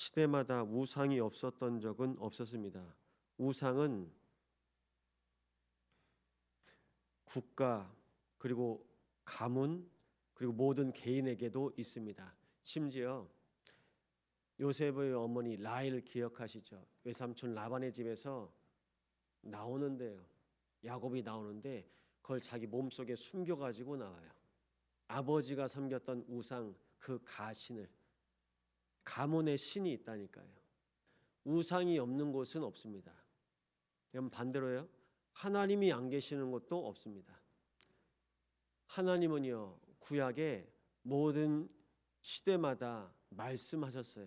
시대마다 우상이 없었던 적은 없었습니다. 우상은 국가 그리고 가문 그리고 모든 개인에게도 있습니다. 심지어 요셉의 어머니 라헬을 기억하시죠? 외삼촌 라반의 집에서 나오는데요. 야곱이 나오는데 그걸 자기 몸속에 숨겨가지고 나와요. 아버지가 섬겼던 우상 그 가신을 가문의 신이 있다니까요. 우상이 없는 곳은 없습니다. 그럼 반대로요. 하나님이 안 계시는 곳도 없습니다. 하나님은요 구약의 모든 시대마다 말씀하셨어요.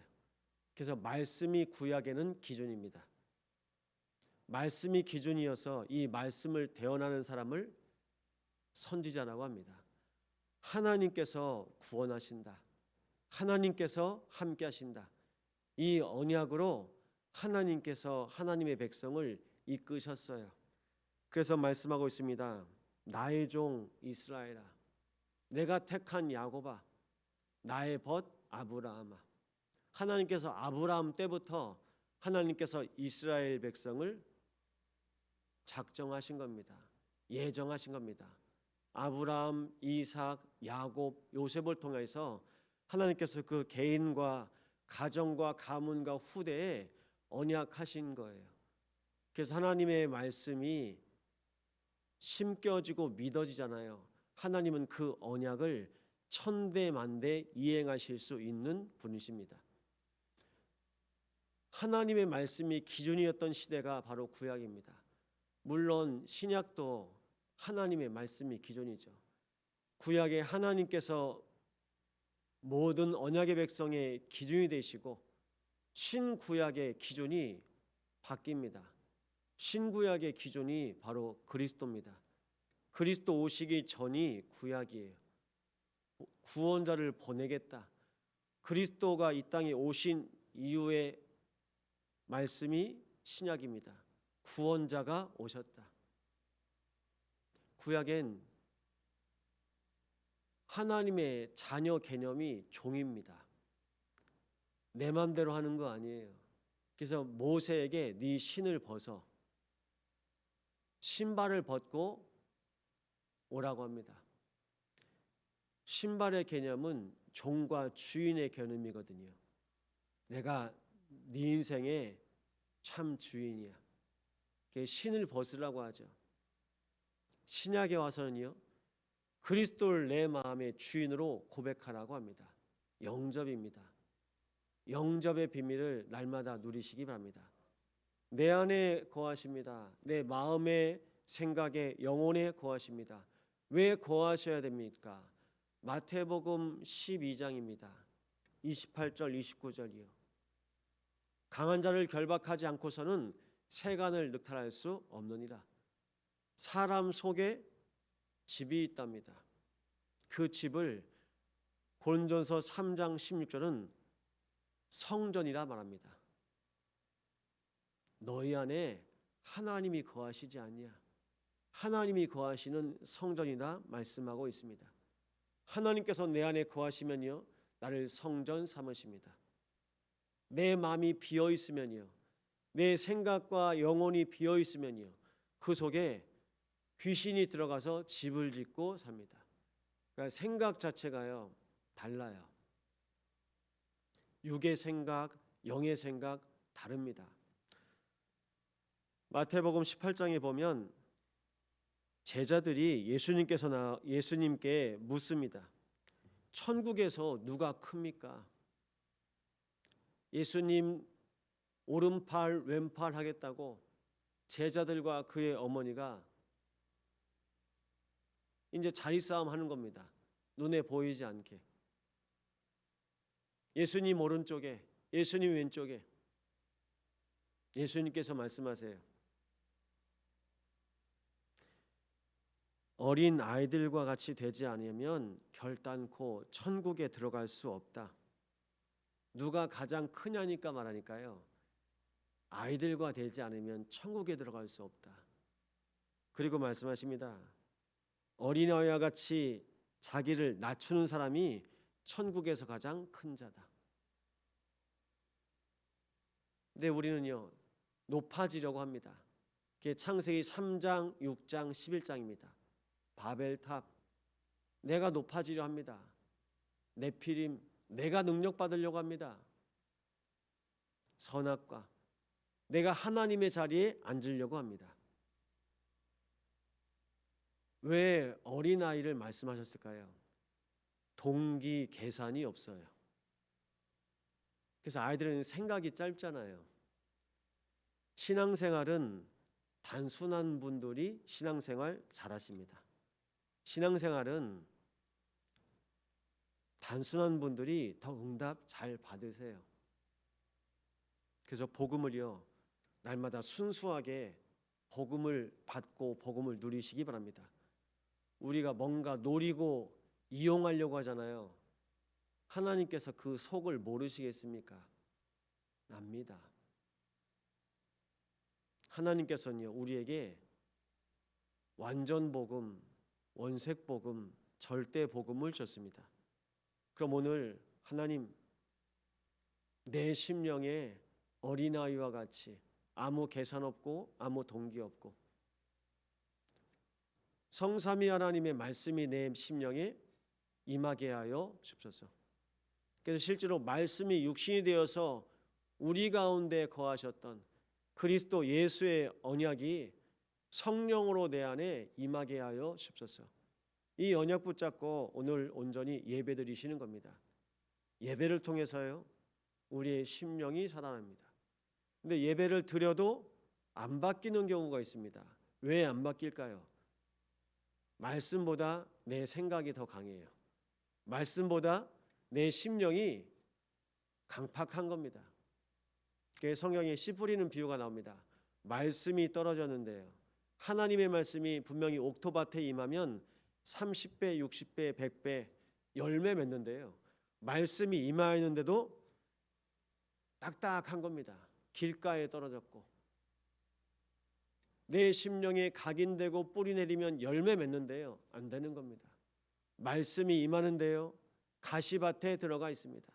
그래서 말씀이 구약에는 기준입니다. 말씀이 기준이어서 이 말씀을 대언하는 사람을 선지자라고 합니다. 하나님께서 구원하신다. 하나님께서 함께 하신다. 이 언약으로 하나님께서 하나님의 백성을 이끄셨어요. 그래서 말씀하고 있습니다. 나의 종 이스라엘아, 내가 택한 야곱아, 나의 벗 아브라함아. 하나님께서 아브라함 때부터 하나님께서 이스라엘 백성을 작정하신 겁니다. 예정하신 겁니다. 아브라함, 이삭, 야곱, 요셉을 통해서 하나님께서 그 개인과 가정과 가문과 후대에 언약하신 거예요. 그래서 하나님의 말씀이 심겨지고 믿어지잖아요. 하나님은 그 언약을 천대만대 이행하실 수 있는 분이십니다. 하나님의 말씀이 기준이었던 시대가 바로 구약입니다. 물론 신약도 하나님의 말씀이 기준이죠. 구약에 하나님께서 모든 언약의 백성의 기준이 되시고 신구약의 기준이 바뀝니다. 신구약의 기준이 바로 그리스도입니다. 그리스도 오시기 전이 구약이에요. 구원자를 보내겠다. 그리스도가 이 땅에 오신 이후의 말씀이 신약입니다. 구원자가 오셨다. 구약엔 하나님의 자녀 개념이 종입니다. 내 맘대로 하는 거 아니에요. 그래서 모세에게 네 신을 벗어 신발을 벗고 오라고 합니다. 신발의 개념은 종과 주인의 개념이거든요. 내가 네 인생의 참 주인이야. 신을 벗으라고 하죠. 신약에 와서는요. 그리스도를 내 마음의 주인으로 고백하라고 합니다. 영접입니다. 영접의 비밀을 날마다 누리시기 바랍니다. 내 안에 거하십니다. 내 마음의 생각에 영혼에 거하십니다. 왜 거하셔야 됩니까? 마태복음 12장입니다. 28절 29절이요. 강한 자를 결박하지 않고서는 세간을 늑탈할 수 없느니라. 사람 속에 집이 있답니다. 그 집을 고린도전서 3장 16절은 성전이라 말합니다. 너희 안에 하나님이 거하시지 않냐? 하나님이 거하시는 성전이라 말씀하고 있습니다. 하나님께서 내 안에 거하시면요, 나를 성전 삼으십니다. 내 마음이 비어 있으면요, 내 생각과 영혼이 비어 있으면요, 그 속에 귀신이 들어가서 집을 짓고 삽니다. 그러니까 생각 자체가요 달라요. 육의 생각, 영의 생각 다릅니다. 마태복음 18장에 보면 제자들이 예수님께 묻습니다. 천국에서 누가 큽니까? 예수님 오른팔 왼팔 하겠다고 제자들과 그의 어머니가 이제 자리 싸움 하는 겁니다. 눈에 보이지 않게. 예수님 오른쪽에, 예수님 왼쪽에. 예수님께서 말씀하세요. 어린 아이들과 같이 되지 않으면 결단코 천국에 들어갈 수 없다. 누가 가장 크냐니까 말하니까요. 아이들과 되지 않으면 천국에 들어갈 수 없다. 그리고 말씀하십니다. 어린아이와 같이 자기를 낮추는 사람이 천국에서 가장 큰 자다. 근데 우리는요 높아지려고 합니다. 그게 창세기 3장, 6장, 11장입니다. 바벨탑, 내가 높아지려 합니다. 네피림, 내가 능력받으려고 합니다. 선악과, 내가 하나님의 자리에 앉으려고 합니다. 왜 어린아이를 말씀하셨을까요? 동기 계산이 없어요. 그래서 아이들은 생각이 짧잖아요. 신앙생활은 단순한 분들이 신앙생활 잘하십니다. 신앙생활은 단순한 분들이 더 응답 잘 받으세요. 그래서 복음을요 날마다 순수하게 복음을 받고 복음을 누리시기 바랍니다. 우리가 뭔가 노리고 이용하려고 하잖아요. 하나님께서 그 속을 모르시겠습니까? 납니다. 하나님께서는요 우리에게 완전 복음, 원색 복음, 절대 복음을 줬습니다. 그럼 오늘 하나님 내 심령에 어린아이와 같이 아무 계산 없고 아무 동기 없고 성삼위 하나님의 말씀이 내 심령에 임하게 하여 주옵소서. 그래서 실제로 말씀이 육신이 되어서 우리 가운데 거하셨던 그리스도 예수의 언약이 성령으로 내 안에 임하게 하여 주옵소서. 이 언약 붙잡고 오늘 온전히 예배드리시는 겁니다. 예배를 통해서요 우리의 심령이 살아납니다. 근데 예배를 드려도 안 바뀌는 경우가 있습니다. 왜 안 바뀔까요? 말씀보다 내 생각이 더 강해요. 말씀보다 내 심령이 강팍한 겁니다. 성경에 씨 뿌리는 비유가 나옵니다. 말씀이 떨어졌는데요 하나님의 말씀이 분명히 옥토밭에 임하면 30배, 60배, 100배 열매 맺는데요 말씀이 임하였는데도 딱딱한 겁니다. 길가에 떨어졌고 내 심령에 각인되고 뿌리 내리면 열매 맺는데요 안 되는 겁니다. 말씀이 임하는데요 가시밭에 들어가 있습니다.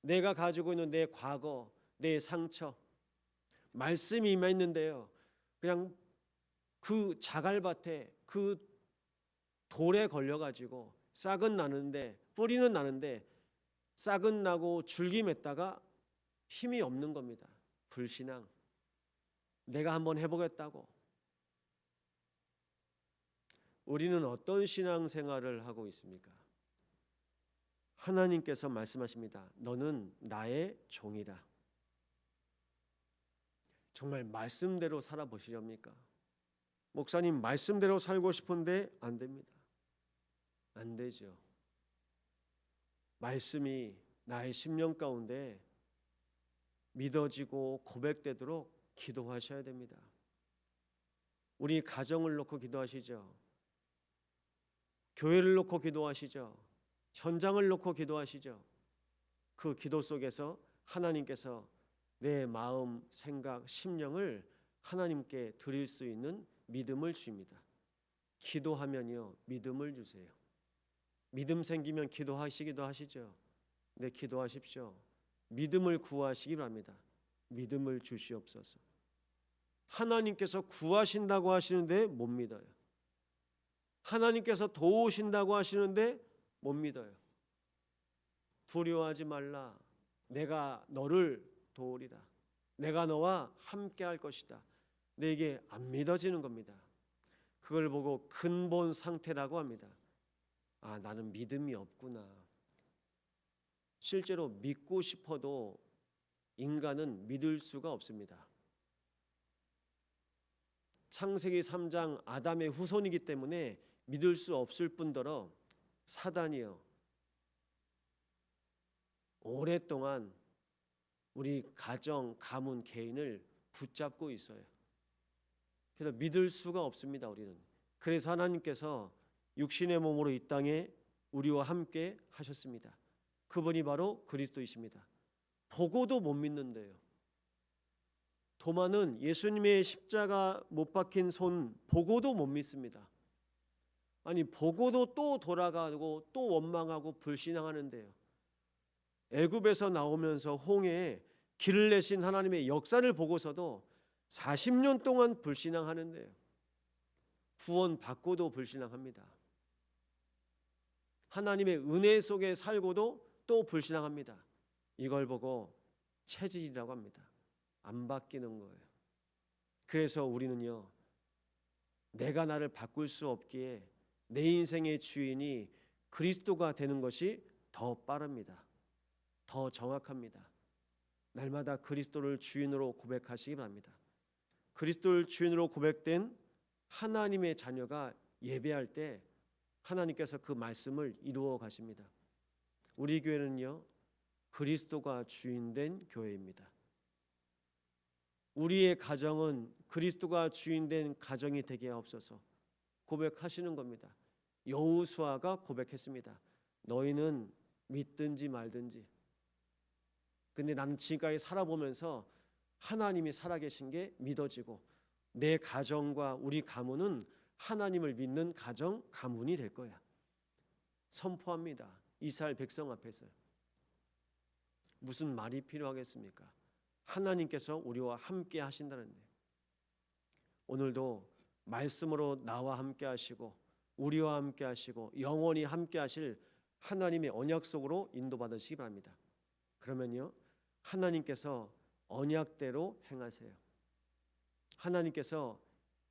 내가 가지고 있는 내 과거, 내 상처, 말씀이 임해 있는데요 그냥 그 자갈밭에 그 돌에 걸려가지고 싹은 나는데 뿌리는 나는데 싹은 나고 줄기 맺다가 힘이 없는 겁니다. 불신앙. 내가 한번 해보겠다고. 우리는 어떤 신앙생활을 하고 있습니까? 하나님께서 말씀하십니다. 너는 나의 종이라. 정말 말씀대로 살아보시렵니까? 목사님 말씀대로 살고 싶은데 안 됩니다. 안 되죠. 말씀이 나의 심령 가운데 믿어지고 고백되도록 기도하셔야 됩니다. 우리 가정을 놓고 기도하시죠. 교회를 놓고 기도하시죠. 현장을 놓고 기도하시죠. 그 기도 속에서 하나님께서 내 마음, 생각, 심령을 하나님께 드릴 수 있는 믿음을 주십니다. 기도하면요 믿음을 주세요. 믿음 생기면 기도하시기도 하시죠. 네, 기도하십시오. 믿음을 구하시기 바랍니다. 믿음을 주시옵소서. 하나님께서 구하신다고 하시는데 못 믿어요. 하나님께서 도우신다고 하시는데 못 믿어요. 두려워하지 말라. 내가 너를 도우리라. 내가 너와 함께 할 것이다. 내게 안 믿어지는 겁니다. 그걸 보고 근본 상태라고 합니다. 아, 나는 믿음이 없구나. 실제로 믿고 싶어도 인간은 믿을 수가 없습니다. 창세기 3장 아담의 후손이기 때문에 믿을 수 없을 뿐더러 사단이요 오랫동안 우리 가정, 가문, 개인을 붙잡고 있어요. 그래서 믿을 수가 없습니다. 우리는. 그래서 하나님께서 육신의 몸으로 이 땅에 우리와 함께 하셨습니다. 그분이 바로 그리스도이십니다. 보고도 못 믿는데요. 도마는 예수님의 십자가 못 박힌 손 보고도 못 믿습니다. 아니 보고도 또 돌아가고 또 원망하고 불신앙하는데요. 애굽에서 나오면서 홍해에 길을 내신 하나님의 역사를 보고서도 40년 동안 불신앙하는데요. 구원 받고도 불신앙합니다. 하나님의 은혜 속에 살고도 또 불신앙합니다. 이걸 보고 체질이라고 합니다. 안 바뀌는 거예요. 그래서 우리는요, 내가 나를 바꿀 수 없기에 내 인생의 주인이 그리스도가 되는 것이 더 빠릅니다. 더 정확합니다. 날마다 그리스도를 주인으로 고백하시기 바랍니다. 그리스도를 주인으로 고백된 하나님의 자녀가 예배할 때 하나님께서 그 말씀을 이루어 가십니다. 우리 교회는요, 그리스도가 주인된 교회입니다. 우리의 가정은 그리스도가 주인된 가정이 되게 하옵소서 고백하시는 겁니다. 여호수아가 고백했습니다. 너희는 믿든지 말든지. 근데 나는 지금까지 살아보면서 하나님이 살아계신 게 믿어지고 내 가정과 우리 가문은 하나님을 믿는 가정, 가문이 될 거야. 선포합니다. 이스라엘 백성 앞에서. 무슨 말이 필요하겠습니까? 하나님께서 우리와 함께 하신다는데, 오늘도 말씀으로 나와 함께 하시고 우리와 함께 하시고 영원히 함께 하실 하나님의 언약 속으로 인도받으시기 바랍니다. 그러면요, 하나님께서 언약대로 행하세요. 하나님께서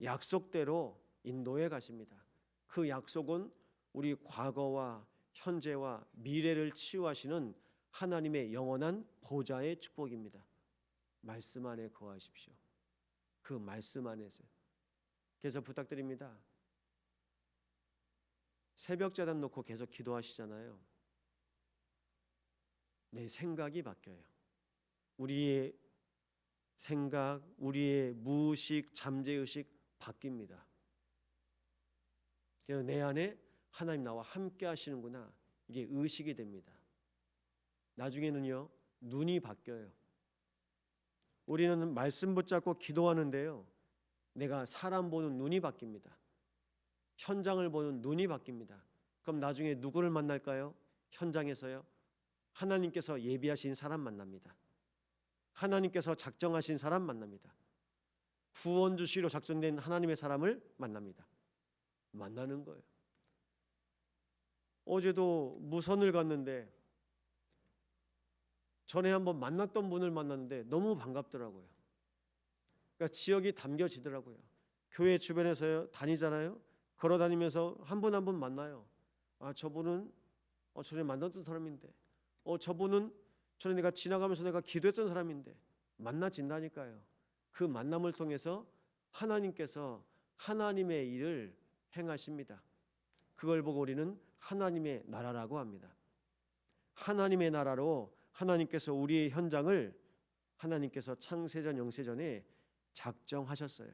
약속대로 인도해 가십니다. 그 약속은 우리 과거와 현재와 미래를 치유하시는 하나님의 영원한 보좌의 축복입니다. 말씀 안에 거하십시오. 그 말씀 안에서. 그래서 부탁드립니다. 새벽자단 놓고 계속 기도하시잖아요. 내 생각이 바뀌어요. 우리의 생각, 우리의 무의식, 잠재의식 바뀝니다. 그래서 내 안에 하나님 나와 함께 하시는구나, 이게 의식이 됩니다. 나중에는요, 눈이 바뀌어요. 우리는 말씀 붙잡고 기도하는데요, 내가 사람 보는 눈이 바뀝니다. 현장을 보는 눈이 바뀝니다. 그럼 나중에 누구를 만날까요? 현장에서요, 하나님께서 예비하신 사람 만납니다. 하나님께서 작정하신 사람 만납니다. 구원 주시로 작정된 하나님의 사람을 만납니다. 만나는 거예요. 어제도 무선을 갔는데 전에 한번 만났던 분을 만났는데 너무 반갑더라고요. 그러니까 지역이 담겨지더라고요. 교회 주변에서 다니잖아요. 걸어 다니면서 한 분 한 분 만나요. 아, 저분은 전에 만났던 사람인데, 저분은 전에 내가 지나가면서 내가 기도했던 사람인데, 만나진다니까요. 그 만남을 통해서 하나님께서 하나님의 일을 행하십니다. 그걸 보고 우리는 하나님의 나라라고 합니다. 하나님의 나라로 하나님께서 우리의 현장을 하나님께서 창세전 영세전에 작정하셨어요.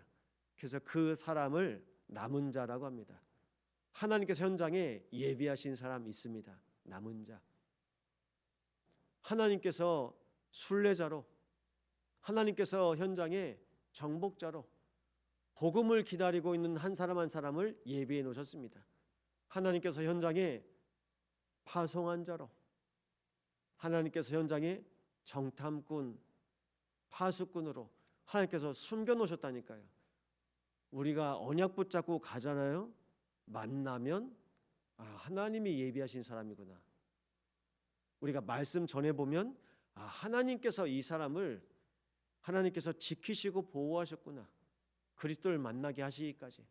그래서 그 사람을 남은 자라고 합니다. 하나님께서 현장에 예비하신 사람이 있습니다. 남은 자. 하나님께서 순례자로, 하나님께서 현장에 정복자로 복음을 기다리고 있는 한 사람 한 사람을 예비해 놓으셨습니다. 하나님께서 현장에 파송한 자로, 하나님께서 현장에 정탐꾼, 파수꾼으로 하나님께서 숨겨 놓으셨다니까요. 우리가 언약 붙잡고 가잖아요. 만나면 하나님이 예비하신 사람이구나. 우리가 말씀 전해 보면 하나님께서 이 사람을 하나님께서 지키시고 보호하셨구나. 그리스도를 만나게 하시기까지.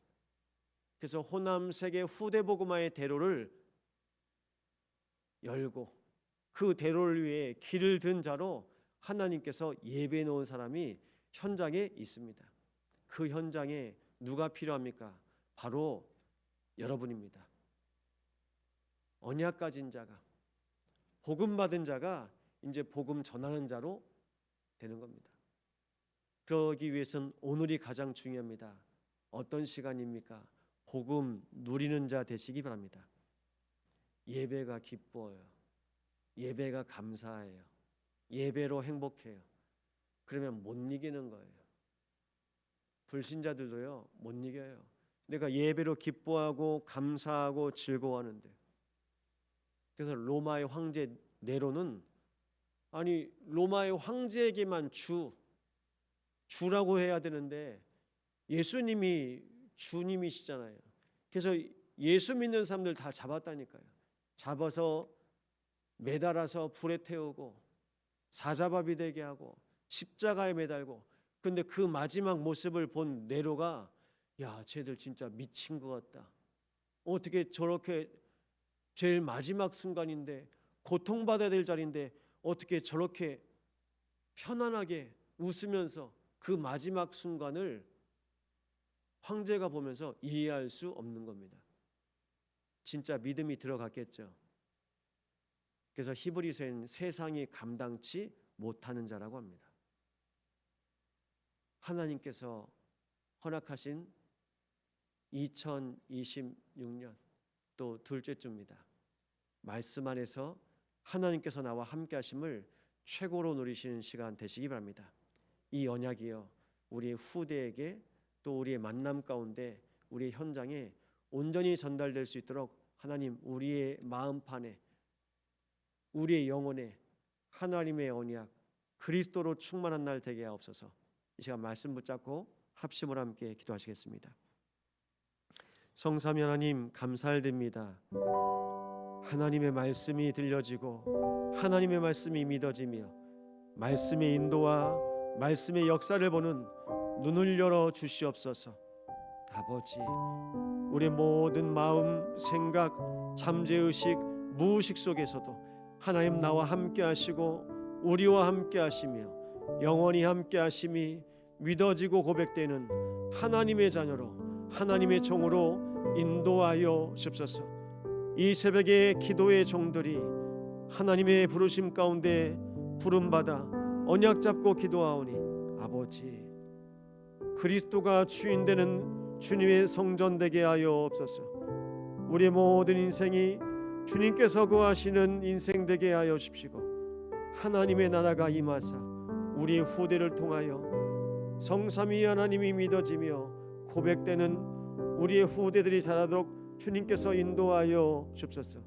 그래서 호남 세계 후대 복음화의 대로를 열고 그 대로를 위해 길을 든 자로 하나님께서 예배해 놓은 사람이 현장에 있습니다. 그 현장에 누가 필요합니까? 바로 여러분입니다. 언약 가진 자가, 복음 받은 자가 이제 복음 전하는 자로 되는 겁니다. 그러기 위해서는 오늘이 가장 중요합니다. 어떤 시간입니까? 복음 누리는 자 되시기 바랍니다. 예배가 기뻐요. 예배가 감사해요. 예배로 행복해요. 그러면 못 이기는 거예요. 불신자들도요, 못 이겨요. 내가 예배로 기뻐하고 감사하고 즐거워하는데. 그래서 로마의 황제 네로는 아니 로마의 황제에게만 주라고 해야 되는데 예수님이 주님이시잖아요. 그래서 예수 믿는 사람들 다 잡았다니까요. 잡아서 매달아서 불에 태우고 사자밥이 되게 하고 십자가에 매달고. 근데 그 마지막 모습을 본 네로가 야, 쟤들 진짜 미친 것 같다. 어떻게 저렇게 제일 마지막 순간인데 고통받아야 될 자리인데 어떻게 저렇게 편안하게 웃으면서 그 마지막 순간을 황제가 보면서 이해할 수 없는 겁니다. 진짜 믿음이 들어갔겠죠. 그래서 히브리서엔 세상이 감당치 못하는 자라고 합니다. 하나님께서 허락하신 2026년 또 둘째 주입니다. 말씀 안에서 하나님께서 나와 함께 하심을 최고로 누리시는 시간 되시기 바랍니다. 이 언약이요, 우리의 후대에게 또 우리의 만남 가운데 우리의 현장에 온전히 전달될 수 있도록 하나님 우리의 마음판에 우리의 영혼에 하나님의 언약 그리스도로 충만한 날 되게 하옵소서. 이 시간 말씀 붙잡고 합심으로 함께 기도하시겠습니다. 성삼위 하나님 감사드립니다. 하나님의 말씀이 들려지고 하나님의 말씀이 믿어지며 말씀의 인도와 말씀의 역사를 보는 눈을 열어 주시옵소서. 아버지, 우리 모든 마음, 생각, 잠재의식, 무의식 속에서도 하나님 나와 함께 하시고 우리와 함께 하시며 영원히 함께 하심이 믿어지고 고백되는 하나님의 자녀로 하나님의 종으로 인도하여 주옵소서. 이 새벽에 기도의 종들이 하나님의 부르심 가운데 부름받아 언약 잡고 기도하오니 아버지, 그리스도가 주인 되는 주님의 성전 되게 하여 없소서. 우리 모든 인생이 주님께서 거하시는 인생 되게 하여 주십시고 하나님의 나라가 임하사 우리 후대를 통하여 성삼위 하나님이 믿어지며 고백되는 우리의 후대들이 자라도록 주님께서 인도하여 주옵소서.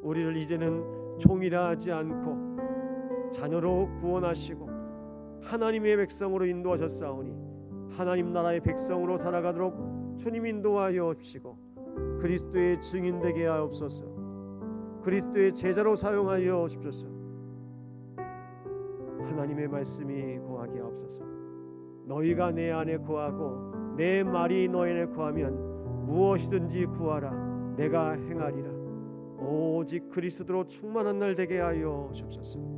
우리를 이제는 종이라 하지 않고 자녀로 구원하시고 하나님의 백성으로 인도하셨사오니 하나님 나라의 백성으로 살아가도록 주님 인도하여 주시고 그리스도의 증인 되게 하옵소서. 그리스도의 제자로 사용하여 주옵소서. 하나님의 말씀이 거하게 하옵소서. 너희가 내 안에 거하고 내 말이 너희 안에 거하면 무엇이든지 구하라 내가 행하리라. 오직 그리스도로 충만한 날 되게 하여 주옵소서.